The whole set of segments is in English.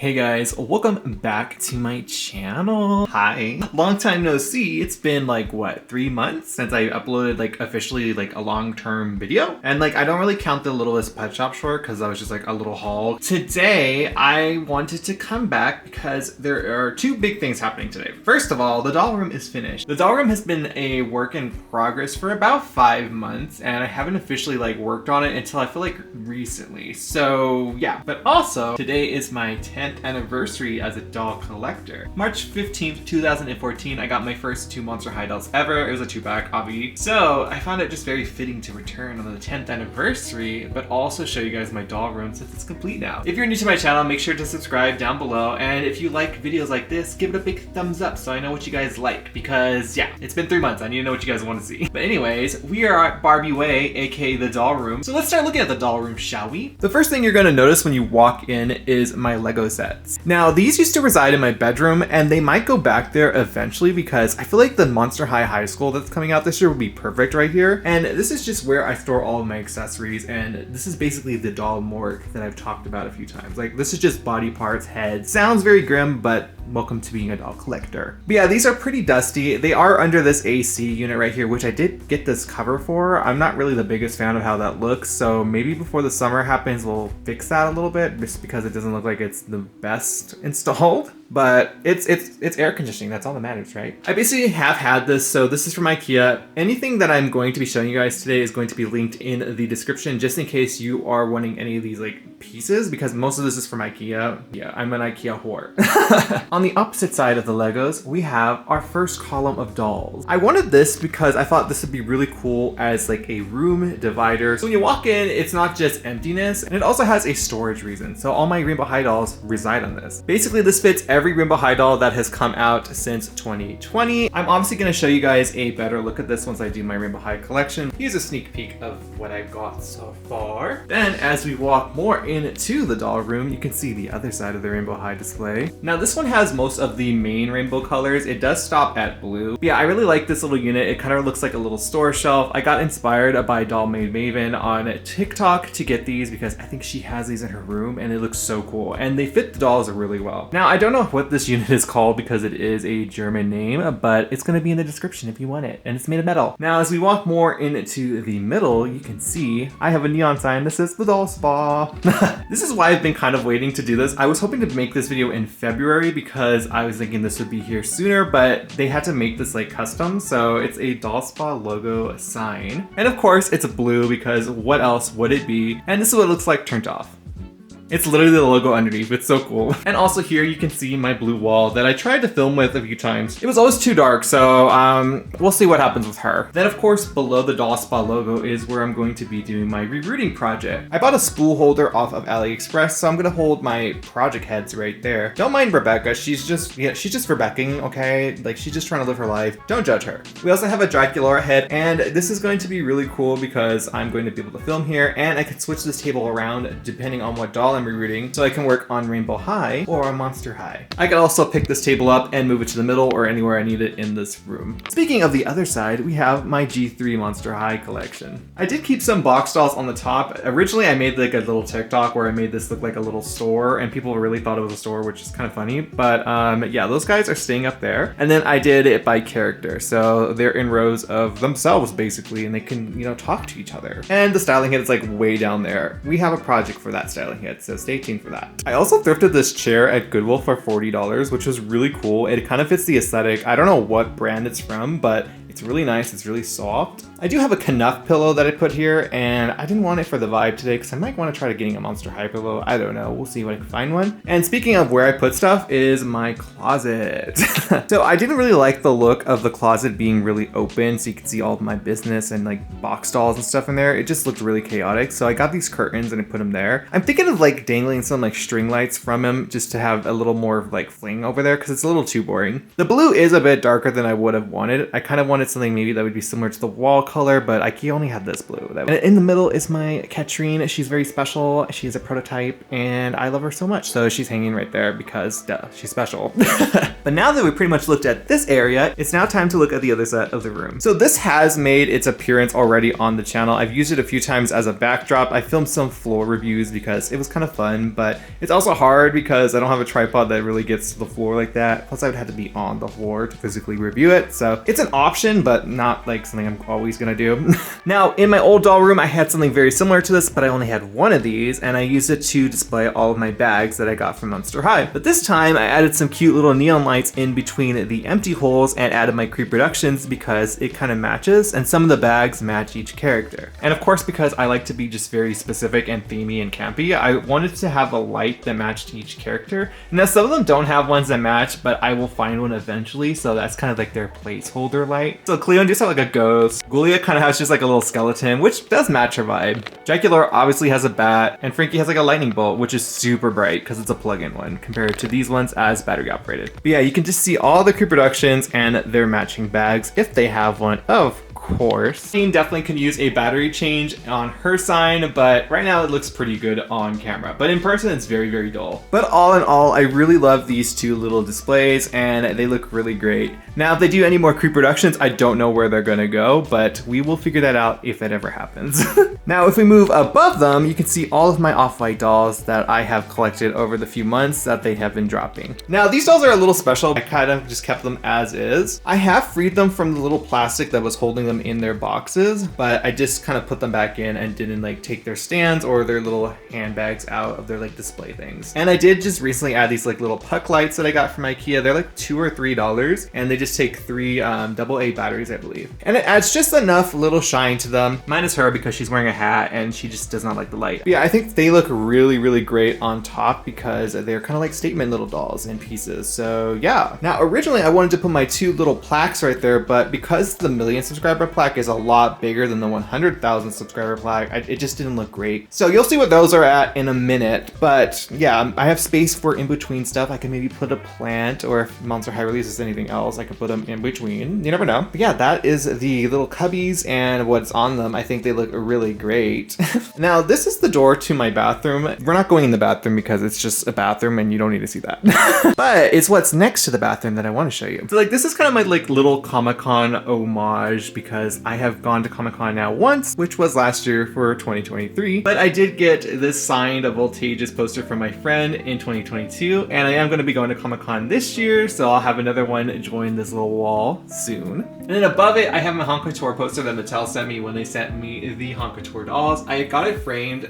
Hey guys, welcome back to my channel. Hi. Long time no see. It's been like what, 3 months since I uploaded like officially like a long-term video. And like I don't really count the Littlest Pet Shop short because that was just like a little haul. Today I wanted to come back because there are two big things happening today. First of all, the doll room is finished. The doll room has been a work in progress for about 5 months and I haven't officially like worked on it until I feel like recently. So yeah, but also today is my 10th anniversary as a doll collector. March 15th, 2014, I got my first 2 Monster High dolls ever. It was a 2-pack, obvi. So I found it just very fitting to return on the 10th anniversary, but also show you guys my doll room since it's complete now. If you're new to my channel, make sure to subscribe down below. And if you like videos like this, give it a big thumbs up so I know what you guys like. Because yeah, it's been 3 months. I need to know what you guys want to see. But anyways, we are at Barbie Way, aka the doll room. So let's start looking at the doll room, shall we? The first thing you're going to notice when you walk in is my Lego sets. Now, these used to reside in my bedroom and they might go back there eventually because I feel like the Monster High School that's coming out this year will be perfect right here. And this is just where I store all of my accessories, and this is basically the doll morgue that I've talked about a few times. Like, this is just body parts, heads. Sounds very grim, but welcome to being a doll collector. But yeah, these are pretty dusty. They are under this AC unit right here, which I did get this cover for. I'm not really the biggest fan of how that looks, so maybe before the summer happens, we'll fix that a little bit just because it doesn't look like it's the best installed. But it's air conditioning, that's all that matters, right? I basically have had this, so this is from IKEA. Anything that I'm going to be showing you guys today is going to be linked in the description just in case you are wanting any of these like pieces, because most of this is from IKEA. Yeah, I'm an IKEA whore. On the opposite side of the Legos, we have our first column of dolls. I wanted this because I thought this would be really cool as like a room divider. So when you walk in, it's not just emptiness, and it also has a storage reason. So all my Rainbow High dolls reside on this. Basically, this fits every Rainbow High doll that has come out since 2020. I'm obviously going to show you guys a better look at this once I do my Rainbow High collection. Here's a sneak peek of what I've got so far. Then as we walk more into the doll room, you can see the other side of the Rainbow High display. Now this one has most of the main rainbow colors. It does stop at blue. But yeah, I really like this little unit. It kind of looks like a little store shelf. I got inspired by Doll Made Maven on TikTok to get these because I think she has these in her room and it looks so cool. And they fit the dolls really well. Now I don't know what this unit is called because it is a German name, but it's going to be in the description if you want it. And it's made of metal. Now as we walk more into the middle, you can see I have a neon sign that says the doll spa. This is why I've been kind of waiting to do this. I was hoping to make this video in February because I was thinking this would be here sooner, but they had to make this like custom. So it's a doll spa logo sign. And of course it's blue because what else would it be? And this is what it looks like turned off. It's literally the logo underneath. It's so cool. And also here you can see my blue wall that I tried to film with a few times. It was always too dark, so we'll see what happens with her. Then of course below the doll spa logo is where I'm going to be doing my rerouting project. I bought a spool holder off of AliExpress, so I'm gonna hold my project heads right there. Don't mind Rebecca, she's just Rebeccaing, okay? Like, she's just trying to live her life. Don't judge her. We also have a Dracula head, and this is going to be really cool because I'm going to be able to film here, and I can switch this table around depending on what doll I'm rerouting, so I can work on Rainbow High or on Monster High. I can also pick this table up and move it to the middle or anywhere I need it in this room. Speaking of the other side, we have my G3 Monster High collection. I did keep some box dolls on the top. Originally I made like a little TikTok where I made this look like a little store and people really thought it was a store, which is kind of funny, but yeah, those guys are staying up there. And then I did it by character, so they're in rows of themselves basically, and they can, you know, talk to each other. And the styling head is like way down there. We have a project for that styling head, so stay tuned for that. I also thrifted this chair at Goodwill for $40, which was really cool. It kind of fits the aesthetic. I don't know what brand it's from, but it's really nice. It's really soft. I do have a Knuff pillow that I put here, and I didn't want it for the vibe today because I might want to try getting a Monster High pillow. I don't know. We'll see if I can find one. And speaking of where I put stuff is my closet. So I didn't really like the look of the closet being really open so you could see all of my business and like box dolls and stuff in there. It just looked really chaotic. So I got these curtains and I put them there. I'm thinking of like dangling some like string lights from them just to have a little more like fling over there because it's a little too boring. The blue is a bit darker than I would have wanted. I kind of wanted wanted something maybe that would be similar to the wall color, but IKEA only had this blue. And in the middle is my Katrine. She's very special. She's a prototype and I love her so much. So she's hanging right there because duh, she's special. But now that we pretty much looked at this area, it's now time to look at the other side of the room. So this has made its appearance already on the channel. I've used it a few times as a backdrop. I filmed some floor reviews because it was kind of fun, but it's also hard because I don't have a tripod that really gets to the floor like that. Plus I would have to be on the floor to physically review it. So it's an option, but not like something I'm always gonna do. Now in my old doll room, I had something very similar to this, but I only had one of these and I used it to display all of my bags that I got from Monster High. But this time I added some cute little neon lights in between the empty holes and added my creep reductions because it kind of matches and some of the bags match each character. And of course, because I like to be just very specific and themey and campy, I wanted to have a light that matched each character. Now some of them don't have ones that match, but I will find one eventually, so that's kind of like their placeholder light. So Cleon just have like a ghost. Gulia kind of has just like a little skeleton, which does match her vibe. Jacular obviously has a bat, and Frankie has like a lightning bolt, which is super bright because it's a plug-in one compared to these ones as battery operated. But yeah, you can just see all the creep reductions and their matching bags if they have one, of course. Jane definitely can use a battery change on her sign, but right now it looks pretty good on camera. But in person, it's very, very dull. But all in all, I really love these two little displays and they look really great. Now, if they do any more creep reductions, I don't know where they're gonna go, but we will figure that out if that ever happens. Now, if we move above them, you can see all of my off-white dolls that I have collected over the few months that they have been dropping. Now, these dolls are a little special. I kind of just kept them as is. I have freed them from the little plastic that was holding them in their boxes, but I just kind of put them back in and didn't like take their stands or their little handbags out of their like display things. And I did just recently add these like little puck lights that I got from IKEA. They're like $2 or $3 and they just take 3 AA batteries, I believe. And it adds just enough little shine to them. Minus her because she's wearing a hat and she just does not like the light. But yeah, I think they look really, really great on top because they're kind of like statement little dolls in pieces. So yeah. Now originally I wanted to put my 2 little plaques right there, but because the 1,000,000 subscriber plaque is a lot bigger than the 100,000 subscriber plaque, it just didn't look great. So you'll see what those are at in a minute. But yeah, I have space for in between stuff. I can maybe put a plant, or if Monster High releases anything else, I can put them in between. You never know. But yeah, that is the little cubbies and what's on them. I think they look really great. Now, this is the door to my bathroom. We're not going in the bathroom because it's just a bathroom and you don't need to see that. But it's what's next to the bathroom that I want to show you. So like, this is kind of my like little Comic-Con homage because I have gone to Comic-Con now once, which was last year for 2023. But I did get this signed Voltage's poster from my friend in 2022, and I am going to be going to Comic-Con this year, so I'll have another one join this little wall soon. And then above it, I have my Hong Couture poster that Mattel sent me when they sent me the Hong Couture dolls. I got it framed.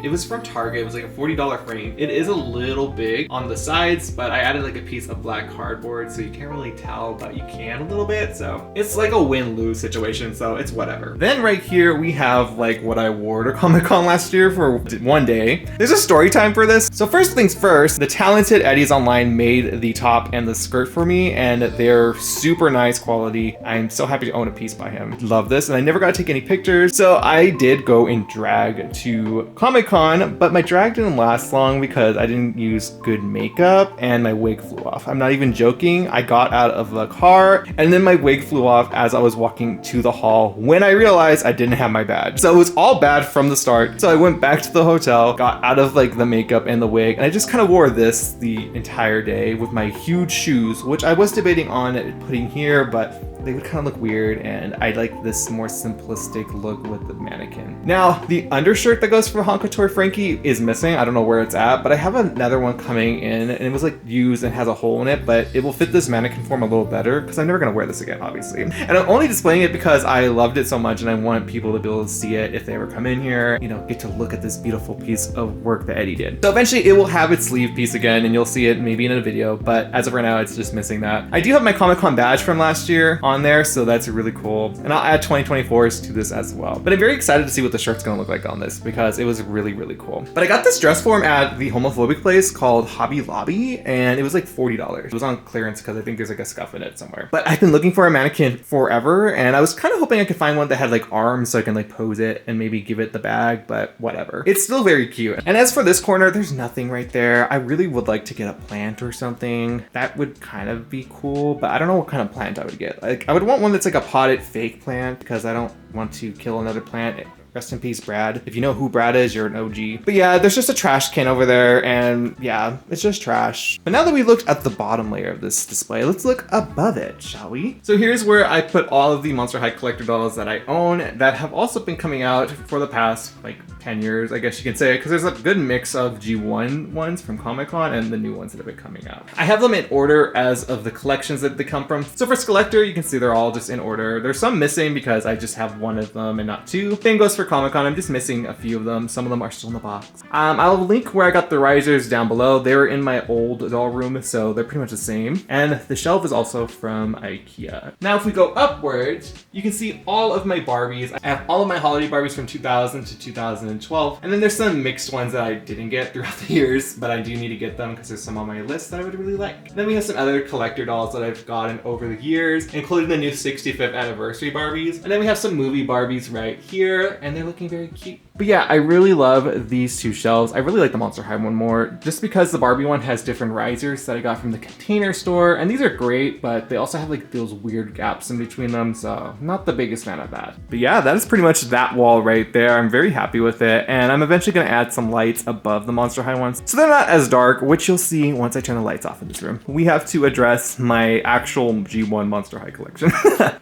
It was from Target. It was like a $40 frame. It is a little big on the sides, but I added like a piece of black cardboard, so you can't really tell, but you can a little bit. So it's like a win-lose situation, so it's whatever. Then right here, we have like what I wore to Comic-Con last year for one day. There's a story time for this. So first things first, the talented Eddie's Online made the top and the skirt for me, and they're super nice quality. I'm so happy to own a piece by him. Love this, and I never got to take any pictures. So I did go in drag to Comic-Con, but my drag didn't last long because I didn't use good makeup and my wig flew off. I'm not even joking. I got out of the car and then my wig flew off as I was walking to the hall when I realized I didn't have my badge. So it was all bad from the start. So I went back to the hotel, got out of like the makeup and the wig, and I just kind of wore this the entire day with my huge shoes, which I was debating on putting here, but they would kind of look weird, and I like this more simplistic look with the mannequin. Now, the undershirt that goes for Hong Couture Frankie is missing. I don't know where it's at, but I have another one coming in, and it was like used and has a hole in it, but it will fit this mannequin form a little better because I'm never gonna wear this again, obviously. And I'm only displaying it because I loved it so much, and I want people to be able to see it if they ever come in here, you know, get to look at this beautiful piece of work that Eddie did. So eventually it will have its sleeve piece again, and you'll see it maybe in a video, but as of right now, it's just missing that. I do have my Comic-Con badge from last year on there, so that's really cool. And I'll add 2024s to this as well. But I'm very excited to see what the shirt's gonna look like on this because it was really, really cool. But I got this dress form at the homophobic place called Hobby Lobby, and it was like $40. It was on clearance because I think there's like a scuff in it somewhere. But I've been looking for a mannequin forever, and I was kind of hoping I could find one that had like arms so I can like pose it and maybe give it the bag, but whatever. It's still very cute. And as for this corner, there's nothing right there. I really would like to get a plant or something. That would kind of be cool, but I don't know what kind of plant I would get. Like, I would want one that's like a potted fake plant because I don't want to kill another plant. Rest in peace, Brad. If you know who Brad is, you're an OG. But yeah, there's just a trash can over there, and yeah, it's just trash. But now that we looked at the bottom layer of this display, let's look above it, shall we? So here's where I put all of the Monster High collector dolls that I own that have also been coming out for the past like 10 years, I guess you can say, because there's a good mix of G1 ones from Comic-Con and the new ones that have been coming out. I have them in order as of the collections that they come from. So for Skeletor, you can see they're all just in order. There's some missing because I just have one of them and not two. Same goes for Comic-Con, I'm just missing a few of them. Some of them are still in the box. I'll link where I got the risers down below. They were in my old doll room, so they're pretty much the same. And the shelf is also from IKEA. Now, if we go upwards, you can see all of my Barbies. I have all of my holiday Barbies from 2000 to 2012. And then there's some mixed ones that I didn't get throughout the years, but I do need to get them because there's some on my list that I would really like. Then we have some other collector dolls that I've gotten over the years, including the new 65th anniversary Barbies. And then we have some movie Barbies right here, and they're looking very cute. But yeah, I really love these two shelves. I really like the Monster High one more, just because the Barbie one has different risers that I got from the Container Store, and these are great, but they also have like those weird gaps in between them, so not the biggest fan of that. But yeah, that is pretty much that wall right there. I'm very happy with it, and I'm eventually gonna add some lights above the Monster High ones, so they're not as dark, which you'll see once I turn the lights off in this room. We have to address my actual G1 Monster High collection.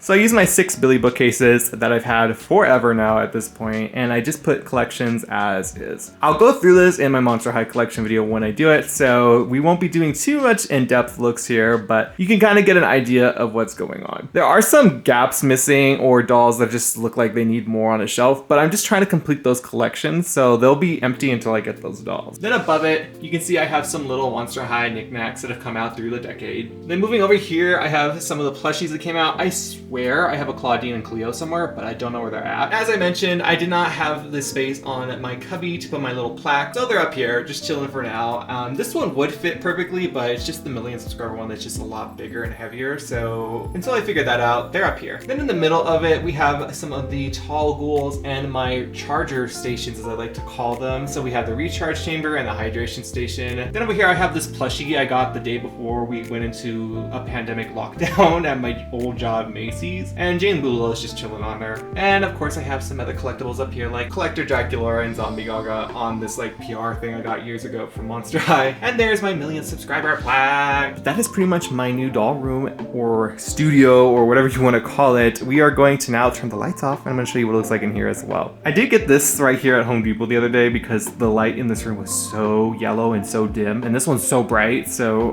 So I use my 6 Billy bookcases that I've had forever now at this point, and I just put collections as is. I'll go through this in my Monster High collection video when I do it, so we won't be doing too much in-depth looks here, but you can kind of get an idea of what's going on. There are some gaps missing or dolls that just look like they need more on a shelf, but I'm just trying to complete those collections, so they'll be empty until I get those dolls. Then above it, you can see I have some little Monster High knickknacks that have come out through the decade. Then moving over here, I have some of the plushies that came out. I swear I have a Claudine and Cleo somewhere, but I don't know where they're at. As I mentioned, I did not have this space on my cubby to put my little plaque, so they're up here, just chilling for now. This one would fit perfectly, but it's just the million subscriber one that's just a lot bigger and heavier, so until I figure that out, they're up here. Then in the middle of it, we have some of the tall ghouls and my charger stations, as I like to call them. So we have the recharge chamber and the hydration station. Then over here, I have this plushie I got the day before we went into a pandemic lockdown at my old job, Macy's, and Jane Lula is just chilling on there. And of course, I have some other collectibles up here, like Collector Dracula and Zombie Gaga on this like PR thing I got years ago from Monster High. And there's my million subscriber plaque. That is pretty much my new doll room or studio or whatever you want to call it. We are going to now turn the lights off, and I'm going to show you what it looks like in here as well. I did get this right here at Home Depot the other day because the light in this room was so yellow and so dim, and this one's so bright, so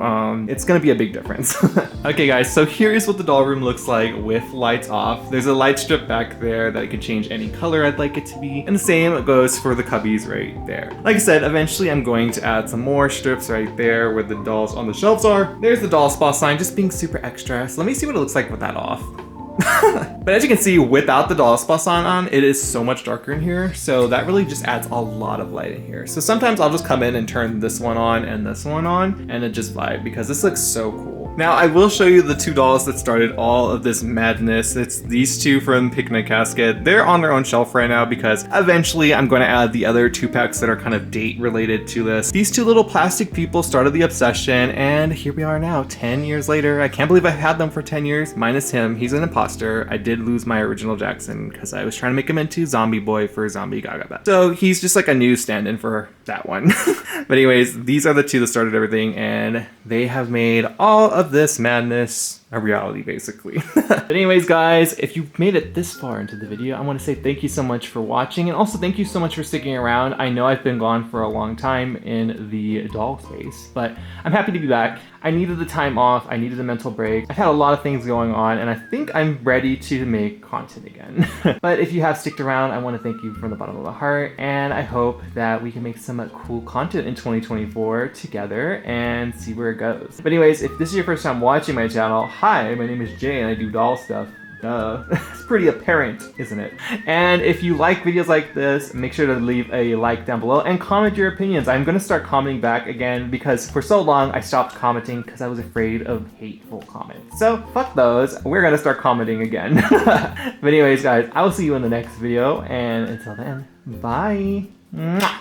it's going to be a big difference. Okay guys, so here is what the doll room looks like with lights off. There's a light strip back there that I can change any color I'd like it to be, and the same goes for the cubbies right there. Like I said, eventually I'm going to add some more strips right there where the dolls on the shelves are. There's the doll spa sign, just being super extra. So let me see what it looks like with that off. But as you can see, without the doll spa sign on, it is so much darker in here, so that really just adds a lot of light in here. So sometimes I'll just come in and turn this one on and this one on, and it just vibe because this looks so cool. Now I will show you the two dolls that started all of this madness. It's these two from Picnic Casket. They're on their own shelf right now because eventually I'm going to add the other 2 packs that are kind of date related to this. These two little plastic people started the obsession, and here we are now 10 years later. I can't believe I've had them for 10 years, minus him. He's an imposter. I did lose my original Jackson because I was trying to make him into Zombie Boy for Zombie Gaga. So he's just like a new stand-in for that one. But anyways, these are the two that started everything, and they have made all of this madness a reality, basically. But anyways, guys, if you've made it this far into the video, I want to say thank you so much for watching, and also thank you so much for sticking around. I know I've been gone for a long time in the doll space, but I'm happy to be back. I needed the time off. I needed a mental break. I've had a lot of things going on, and I think I'm ready to make content again. But if you have sticked around, I want to thank you from the bottom of my heart, and I hope that we can make some cool content in 2024 together and see where it goes. But anyways, if this is your first time watching my channel, hi, my name is Jay and I do doll stuff. Duh. It's pretty apparent, isn't it? And if you like videos like this, make sure to leave a like down below and comment your opinions. I'm gonna start commenting back again because for so long I stopped commenting because I was afraid of hateful comments. So fuck those, we're gonna start commenting again. But anyways guys, I will see you in the next video, and until then, bye. Mwah.